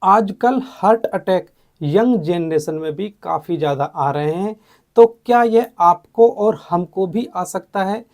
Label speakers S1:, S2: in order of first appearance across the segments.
S1: आजकल heart attack young generation में भी काफ़ी ज़्यादा आ रहे हैं। तो क्या यह आपको और हमको भी आ सकता है?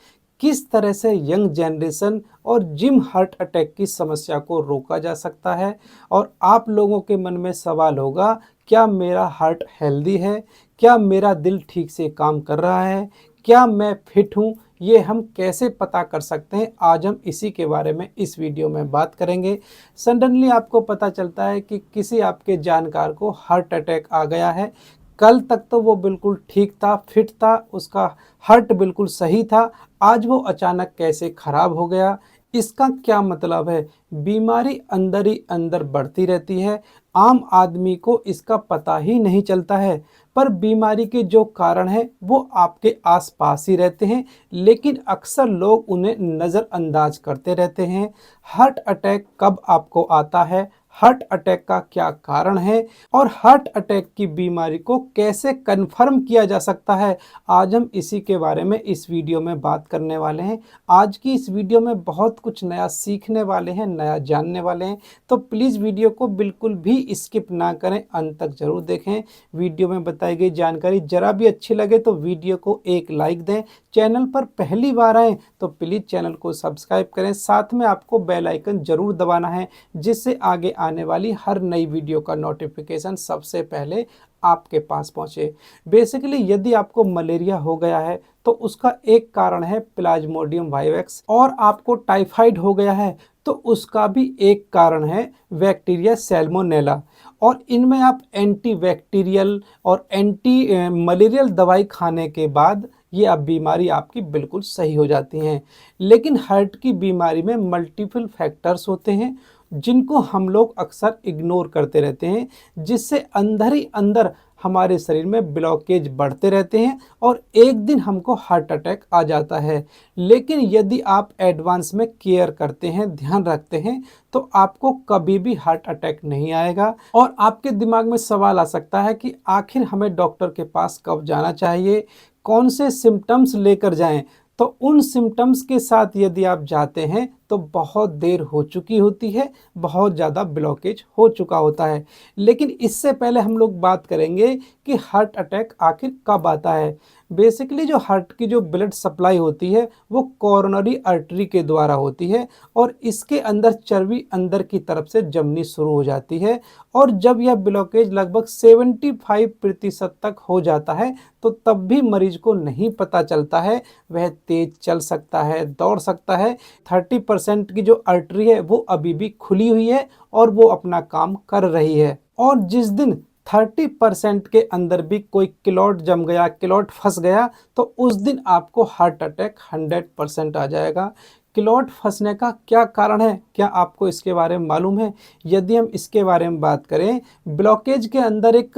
S1: किस तरह से यंग जनरेशन और जिम हार्ट अटैक की समस्या को रोका जा सकता है? और आप लोगों के मन में सवाल होगा, क्या मेरा हार्ट हेल्दी है? क्या मेरा दिल ठीक से काम कर रहा है? क्या मैं फिट हूँ? ये हम कैसे पता कर सकते हैं? आज हम इसी के बारे में इस वीडियो में बात करेंगे। सडनली आपको पता चलता है कि किसी आपके जानकार को हार्ट अटैक आ गया है। कल तक तो वो बिल्कुल ठीक था, फिट था, उसका हार्ट बिल्कुल सही था। आज वो अचानक कैसे खराब हो गया? इसका क्या मतलब है? बीमारी अंदर ही अंदर बढ़ती रहती है। आम आदमी को इसका पता ही नहीं चलता है। पर बीमारी के जो कारण हैं वो आपके आसपास ही रहते हैं, लेकिन अक्सर लोग उन्हें नज़रअंदाज करते रहते हैं। हार्ट अटैक कब आपको आता है? हार्ट अटैक का क्या कारण है? और हार्ट अटैक की बीमारी को कैसे कन्फर्म किया जा सकता है? आज हम इसी के बारे में इस वीडियो में बात करने वाले हैं। आज की इस वीडियो में बहुत कुछ नया सीखने वाले हैं, नया जानने वाले हैं। तो प्लीज़ वीडियो को बिल्कुल भी स्किप ना करें, अंत तक ज़रूर देखें। वीडियो में बताई गई जानकारी ज़रा भी अच्छी लगे तो वीडियो को एक लाइक दें। चैनल पर पहली बार आएँ तो प्लीज़ चैनल को सब्सक्राइब करें। साथ में आपको बेल आइकन ज़रूर दबाना है, जिससे आगे आने वाली हर नई वीडियो का नोटिफिकेशन सबसे पहले आपके पास पहुंचे। बेसिकली यदि आपको मलेरिया हो गया है तो उसका एक कारण है प्लाज्मोडियम वाइवेक्स, और आपको टाइफाइड हो गया है तो उसका भी एक कारण है बैक्टीरिया सैल्मोनेला। और इनमें आप एंटीबैक्टीरियल और एंटी मलेरियल दवाई खाने के बाद ये अब बीमारी आपकी बिल्कुल सही हो जाती हैं। लेकिन हार्ट की बीमारी में मल्टीपल फैक्टर्स होते हैं, जिनको हम लोग अक्सर इग्नोर करते रहते हैं, जिससे अंदर ही अंदर हमारे शरीर में ब्लॉकेज बढ़ते रहते हैं और एक दिन हमको हार्ट अटैक आ जाता है। लेकिन यदि आप एडवांस में केयर करते हैं, ध्यान रखते हैं, तो आपको कभी भी हार्ट अटैक नहीं आएगा। और आपके दिमाग में सवाल आ सकता है कि आखिर हमें डॉक्टर के पास कब जाना चाहिए, कौन से सिम्टम्स लेकर जाएं? तो उन सिम्टम्स के साथ यदि आप जाते हैं तो बहुत देर हो चुकी होती है, बहुत ज़्यादा ब्लॉकेज हो चुका होता है। लेकिन इससे पहले हम लोग बात करेंगे कि हार्ट अटैक आखिर कब आता है। बेसिकली जो हार्ट की जो ब्लड सप्लाई होती है वो कोरोनरी आर्टरी के द्वारा होती है, और इसके अंदर चर्बी अंदर की तरफ से जमनी शुरू हो जाती है। और जब यह ब्लॉकेज लगभग 75% तक हो जाता है तो तब भी मरीज को नहीं पता चलता है। वह तेज चल सकता है, दौड़ सकता है। 30% की जो आर्टरी है वो अभी भी खुली हुई है और वो अपना काम कर रही है। और जिस दिन 30% के अंदर भी कोई क्लॉट जम गया, क्लॉट फंस गया, तो उस दिन आपको हार्ट अटैक 100% आ जाएगा। क्लॉट फंसने का क्या कारण है, क्या आपको इसके बारे में मालूम है? यदि हम इसके बारे में बात करें, ब्लॉकेज के अंदर एक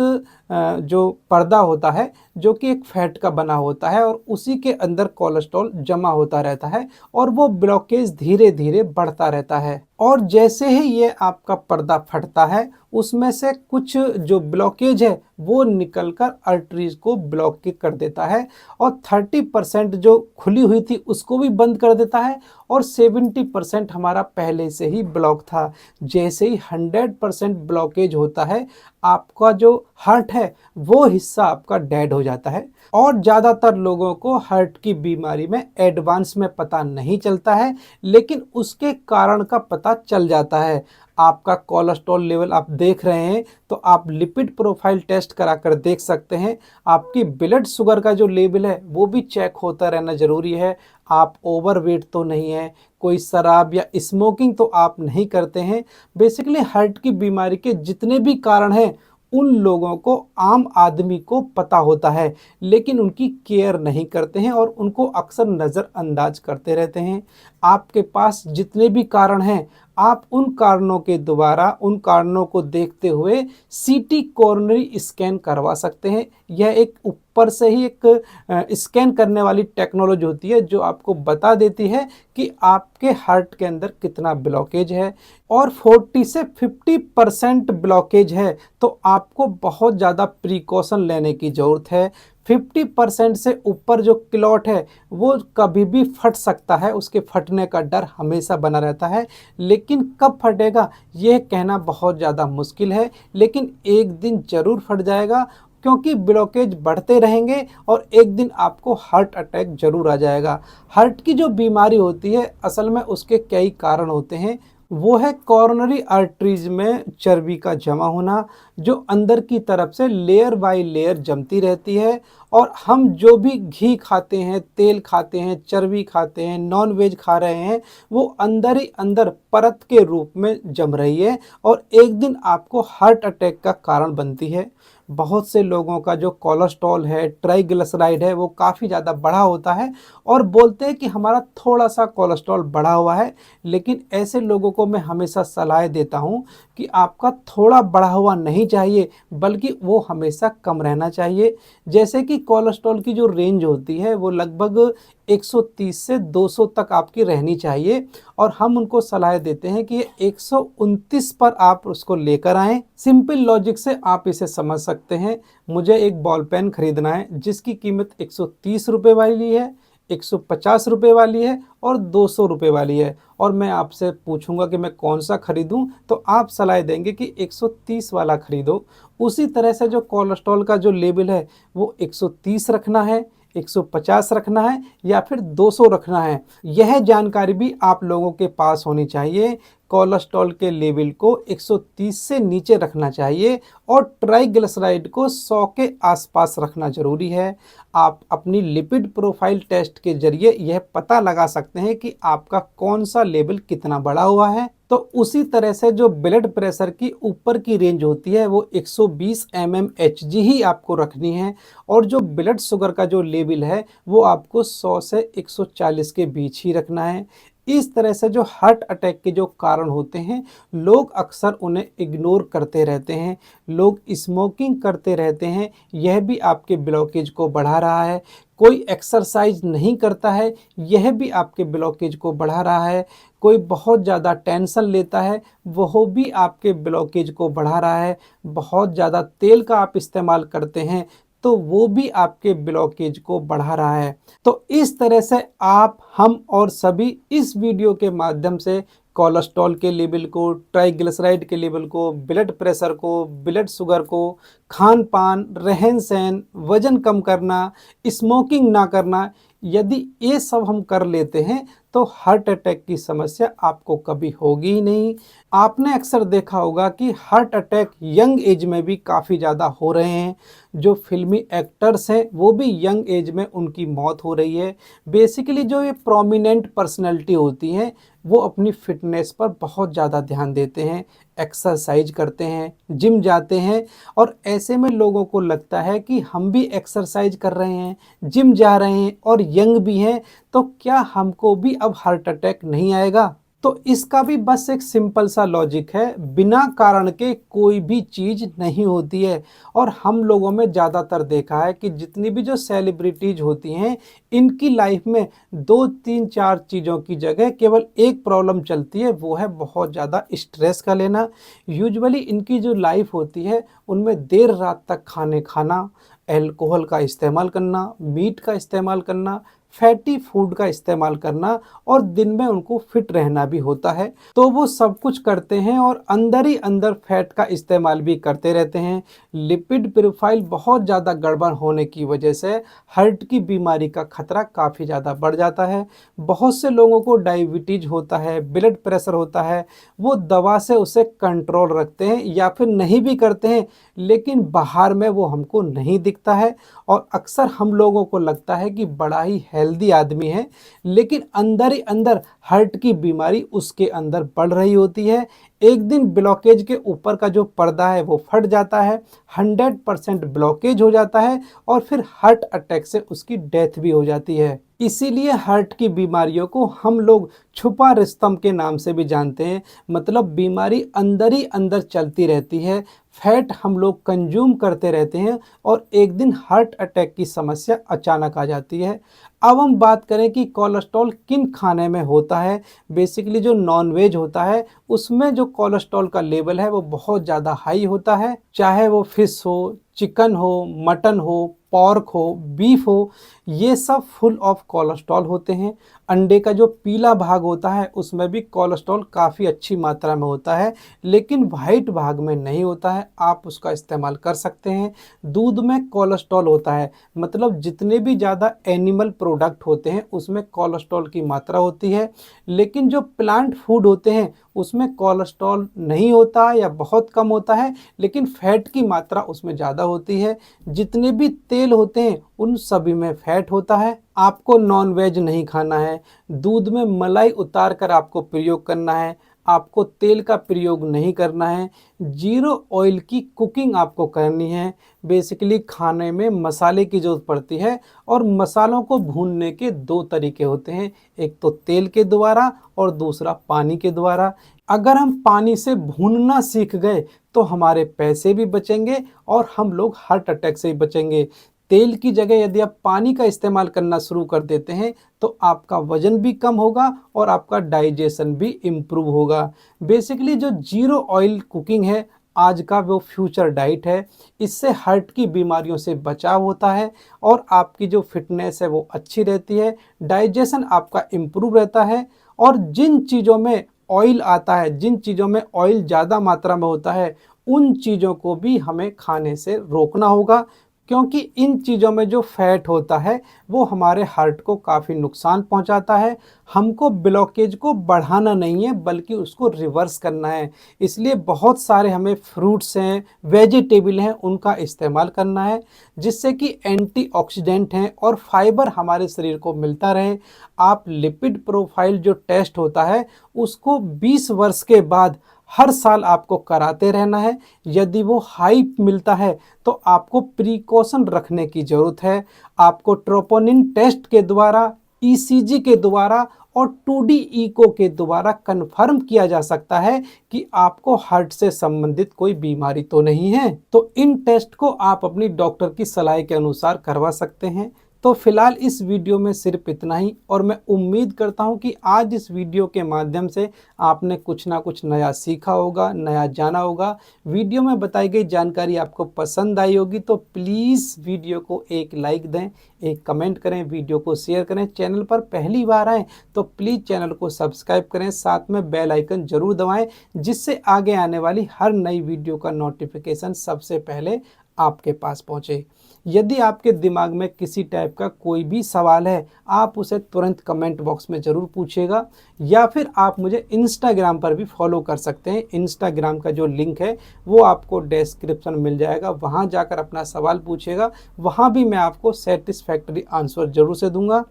S1: जो पर्दा होता है जो कि एक फैट का बना होता है, और उसी के अंदर कोलेस्ट्रॉल जमा होता रहता है और वो ब्लॉकेज धीरे धीरे बढ़ता रहता है। और जैसे ही ये आपका पर्दा फटता है, उसमें से कुछ जो ब्लॉकेज है वो निकलकर आर्टरीज को ब्लॉक कर देता है, और 30% जो खुली हुई थी उसको भी बंद कर देता है, और 70% हमारा पहले से ही ब्लॉक था। जैसे ही 100% ब्लॉकेज होता है, आपका जो हार्ट है वो हिस्सा आपका डेड हो जाता है। और ज़्यादातर लोगों को हार्ट की बीमारी में एडवांस में पता नहीं चलता है, लेकिन उसके कारण का पता चल जाता है। आपका कोलेस्ट्रॉल लेवल आप देख रहे हैं तो आप लिपिड प्रोफाइल टेस्ट करा कर देख सकते हैं। आपकी ब्लड शुगर का जो लेवल है वो भी चेक होता रहना ज़रूरी है। आप ओवरवेट तो नहीं है, कोई शराब या स्मोकिंग तो आप नहीं करते हैं। बेसिकली हार्ट की बीमारी के जितने भी कारण हैं उन लोगों को, आम आदमी को पता होता है, लेकिन उनकी केयर नहीं करते हैं और उनको अक्सर नज़रअंदाज करते रहते हैं। आपके पास जितने भी कारण हैं, आप उन कारणों के द्वारा, उन कारणों को देखते हुए सीटी कोरोनरी स्कैन करवा सकते हैं। यह एक ऊपर से ही एक स्कैन करने वाली टेक्नोलॉजी होती है जो आपको बता देती है कि आपके हार्ट के अंदर कितना ब्लॉकेज है। और 40 से 50% ब्लॉकेज है तो आपको बहुत ज़्यादा प्रिकॉशन लेने की ज़रूरत है। 50% से ऊपर जो क्लॉट है वो कभी भी फट सकता है, उसके फटने का डर हमेशा बना रहता है। लेकिन कब फटेगा यह कहना बहुत ज़्यादा मुश्किल है, लेकिन एक दिन ज़रूर फट जाएगा, क्योंकि ब्लॉकेज बढ़ते रहेंगे और एक दिन आपको हार्ट अटैक ज़रूर आ जाएगा। हार्ट की जो बीमारी होती है असल में उसके कई कारण होते हैं। वो है कोरोनरी आर्टरीज में चर्बी का जमा होना, जो अंदर की तरफ से लेयर बाय लेयर जमती रहती है। और हम जो भी घी खाते हैं, तेल खाते हैं, चर्बी खाते हैं, नॉन वेज खा रहे हैं, वो अंदर ही अंदर परत के रूप में जम रही है और एक दिन आपको हार्ट अटैक का कारण बनती है। बहुत से लोगों का जो कोलेस्ट्रॉल है, ट्राइग्लिसराइड है, वो काफ़ी ज़्यादा बढ़ा होता है और बोलते हैं कि हमारा थोड़ा सा कोलेस्ट्रॉल बढ़ा हुआ है। लेकिन ऐसे लोगों को मैं हमेशा सलाह देता हूं कि आपका थोड़ा बढ़ा हुआ नहीं चाहिए, बल्कि वो हमेशा कम रहना चाहिए। जैसे कि कोलेस्ट्रॉल की जो रेंज होती है वो लगभग 130 से 200 तक आपकी रहनी चाहिए, और हम उनको सलाह देते हैं कि ये 129 पर आप उसको लेकर आएं। सिंपल लॉजिक से आप इसे समझ सकते हैं। मुझे एक बॉल पेन खरीदना है जिसकी कीमत 130 रुपये वाली है, 150 रुपये वाली है और 200 रुपये वाली है, और मैं आपसे पूछूंगा कि मैं कौन सा खरीदूं, तो आप सलाह देंगे कि 130 वाला खरीदो। उसी तरह से जो कोलेस्ट्रॉल का जो लेवल है वो 130 रखना है, 150 रखना है या फिर 200 रखना है, यह जानकारी भी आप लोगों के पास होनी चाहिए। कोलेस्ट्रॉल के लेवल को 130 से नीचे रखना चाहिए और ट्राइग्लिसराइड को 100 के आसपास रखना जरूरी है। आप अपनी लिपिड प्रोफाइल टेस्ट के जरिए यह पता लगा सकते हैं कि आपका कौन सा लेवल कितना बढ़ा हुआ है। तो उसी तरह से जो ब्लड प्रेशर की ऊपर की रेंज होती है वो 120 mmHg ही आपको रखनी है, और जो ब्लड शुगर का जो लेवल है वो आपको 100 से 140 के बीच ही रखना है। इस तरह से जो हार्ट अटैक के जो कारण होते हैं लोग अक्सर उन्हें इग्नोर करते रहते हैं। लोग स्मोकिंग करते रहते हैं, यह भी आपके ब्लॉकेज को बढ़ा रहा है। कोई एक्सरसाइज नहीं करता है, यह भी आपके ब्लॉकेज को बढ़ा रहा है। कोई बहुत ज़्यादा टेंशन लेता है, वह भी आपके ब्लॉकेज को बढ़ा रहा है। बहुत ज़्यादा तेल का आप इस्तेमाल करते हैं तो वो भी आपके ब्लॉकेज को बढ़ा रहा है। तो इस तरह से आप, हम और सभी इस वीडियो के माध्यम से कोलेस्ट्रॉल के लेवल को, ट्राइग्लिसराइड के लेवल को, ब्लड प्रेशर को, ब्लड शुगर को, खान पान, रहन सहन, वजन कम करना, स्मोकिंग ना करना, यदि ये सब हम कर लेते हैं तो हार्ट अटैक की समस्या आपको कभी होगी ही नहीं। आपने अक्सर देखा होगा कि हार्ट अटैक यंग एज में भी काफ़ी ज़्यादा हो रहे हैं। जो फिल्मी एक्टर्स हैं वो भी यंग एज में उनकी मौत हो रही है। बेसिकली जो ये प्रोमिनेंट पर्सनैलिटी होती हैं वो अपनी फिटनेस पर बहुत ज़्यादा ध्यान देते हैं, एक्सरसाइज करते हैं, जिम जाते हैं, और ऐसे में लोगों को लगता है कि हम भी एक्सरसाइज कर रहे हैं, जिम जा रहे हैं और यंग भी हैं, तो क्या हमको भी अब हार्ट अटैक नहीं आएगा। तो इसका भी बस एक सिंपल सा लॉजिक है, बिना कारण के कोई भी चीज़ नहीं होती है। और हम लोगों में ज़्यादातर देखा है कि जितनी भी जो सेलिब्रिटीज होती हैं इनकी लाइफ में 2 3 4 चीज़ों की जगह केवल एक प्रॉब्लम चलती है, वो है बहुत ज़्यादा स्ट्रेस का लेना। यूजुअली इनकी जो लाइफ होती है उनमें देर रात तक खाने खाना, अल्कोहल का इस्तेमाल करना, मीट का इस्तेमाल करना, फैटी फूड का इस्तेमाल करना, और दिन में उनको फिट रहना भी होता है। तो वो सब कुछ करते हैं और अंदर ही अंदर फैट का इस्तेमाल भी करते रहते हैं। लिपिड प्रोफाइल बहुत ज़्यादा गड़बड़ होने की वजह से हार्ट की बीमारी का खतरा काफ़ी ज़्यादा बढ़ जाता है। बहुत से लोगों को डायबिटीज होता है, ब्लड प्रेशर होता है, वो दवा से उसे कंट्रोल रखते हैं या फिर नहीं भी करते हैं, लेकिन बाहर में वो हमको नहीं दिखता है। और अक्सर हम लोगों को लगता है कि बड़ा ही हेल्दी आदमी है, लेकिन अंदर ही अंदर हार्ट की बीमारी उसके अंदर बढ़ रही होती है। एक दिन ब्लॉकेज के ऊपर का जो पर्दा है वो फट जाता है, 100% ब्लॉकेज हो जाता है और फिर हार्ट अटैक से उसकी डेथ भी हो जाती है। इसीलिए हार्ट की बीमारियों को हम लोग छुपा रुस्तम के नाम से भी जानते हैं। मतलब बीमारी अंदर ही अंदर चलती रहती है, फैट हम लोग कंज्यूम करते रहते हैं और एक दिन हार्ट अटैक की समस्या अचानक आ जाती है। अब हम बात करें कि कोलेस्ट्रॉल किन खाने में होता है। बेसिकली जो नॉनवेज होता है उसमें जो कोलेस्ट्रॉल का लेवल है वो बहुत ज़्यादा हाई होता है, चाहे वो फिश हो, चिकन हो, मटन हो, पॉर्क हो, बीफ हो, ये सब फुल ऑफ कोलेस्ट्रॉल होते हैं। अंडे का जो पीला भाग होता है उसमें भी कोलेस्ट्रॉल काफ़ी अच्छी मात्रा में होता है, लेकिन वाइट भाग में नहीं होता है, आप उसका इस्तेमाल कर सकते हैं। दूध में कोलेस्ट्रॉल होता है, मतलब जितने भी ज़्यादा एनिमल प्रोडक्ट होते हैं उसमें कोलेस्ट्रॉल की मात्रा होती है, लेकिन जो प्लांट फूड होते हैं उसमें कोलेस्ट्रॉल नहीं होता या बहुत कम होता है, लेकिन फैट की मात्रा उसमें ज़्यादा होती है। जितने भी तेल होते हैं उन सभी में फैट होता है। आपको नॉन वेज नहीं खाना है, दूध में मलाई उतार कर आपको प्रयोग करना है, आपको तेल का प्रयोग नहीं करना है, जीरो ऑयल की कुकिंग आपको करनी है। बेसिकली खाने में मसाले की ज़रूरत पड़ती है और मसालों को भूनने के दो तरीके होते हैं, एक तो तेल के द्वारा और दूसरा पानी के द्वारा। अगर हम पानी से भूनना सीख गए तो हमारे पैसे भी बचेंगे और हम लोग हार्ट अटैक से भी बचेंगे। तेल की जगह यदि आप पानी का इस्तेमाल करना शुरू कर देते हैं तो आपका वजन भी कम होगा और आपका डाइजेशन भी इम्प्रूव होगा। बेसिकली जो जीरो ऑयल कुकिंग है आज का वो फ्यूचर डाइट है। इससे हार्ट की बीमारियों से बचाव होता है और आपकी जो फिटनेस है वो अच्छी रहती है, डाइजेशन आपका इम्प्रूव रहता है। और जिन चीज़ों में ऑयल आता है, जिन चीज़ों में ऑयल ज़्यादा मात्रा में होता है, उन चीज़ों को भी हमें खाने से रोकना होगा, क्योंकि इन चीज़ों में जो फैट होता है वो हमारे हार्ट को काफ़ी नुकसान पहुंचाता है। हमको ब्लॉकेज को बढ़ाना नहीं है बल्कि उसको रिवर्स करना है। इसलिए बहुत सारे हमें फ्रूट्स हैं, वेजिटेबल हैं, उनका इस्तेमाल करना है, जिससे कि एंटीऑक्सीडेंट हैं और फाइबर हमारे शरीर को मिलता रहे। आप लिपिड प्रोफाइल जो टेस्ट होता है उसको 20 वर्ष के बाद हर साल आपको कराते रहना है। यदि वो हाई मिलता है तो आपको प्रिकॉशन रखने की ज़रूरत है। आपको ट्रोपोनिन टेस्ट के द्वारा, ईसीजी के द्वारा और 2D इको के द्वारा कंफर्म किया जा सकता है कि आपको हार्ट से संबंधित कोई बीमारी तो नहीं है। तो इन टेस्ट को आप अपनी डॉक्टर की सलाह के अनुसार करवा सकते हैं। तो फिलहाल इस वीडियो में सिर्फ इतना ही, और मैं उम्मीद करता हूं कि आज इस वीडियो के माध्यम से आपने कुछ ना कुछ नया सीखा होगा, नया जाना होगा। वीडियो में बताई गई जानकारी आपको पसंद आई होगी तो प्लीज़ वीडियो को एक लाइक दें, एक कमेंट करें, वीडियो को शेयर करें। चैनल पर पहली बार आएँ तो प्लीज़ चैनल को सब्सक्राइब करें, साथ में बेल आइकन ज़रूर दबाएँ, जिससे आगे आने वाली हर नई वीडियो का नोटिफिकेशन सबसे पहले आपके पास पहुँचे। यदि आपके दिमाग में किसी टाइप का कोई भी सवाल है आप उसे तुरंत कमेंट बॉक्स में ज़रूर पूछिएगा, या फिर आप मुझे इंस्टाग्राम पर भी फॉलो कर सकते हैं। इंस्टाग्राम का जो लिंक है वो आपको डिस्क्रिप्शन में मिल जाएगा, वहाँ जाकर अपना सवाल पूछिएगा, वहाँ भी मैं आपको सेटिस्फैक्टरी आंसर ज़रूर से दूंगा।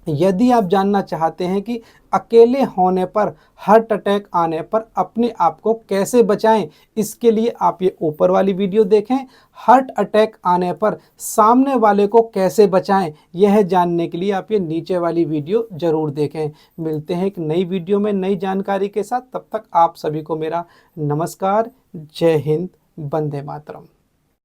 S1: यदि आप जानना चाहते हैं कि अकेले होने पर, हार्ट अटैक आने पर अपने आप को कैसे बचाएं, इसके लिए आप ये ऊपर वाली वीडियो देखें। हार्ट अटैक आने पर सामने वाले को कैसे बचाएं, यह जानने के लिए आप ये नीचे वाली वीडियो ज़रूर देखें। मिलते हैं एक नई वीडियो में नई जानकारी के साथ, तब तक आप सभी को मेरा नमस्कार। जय हिंद, वंदे मातरम।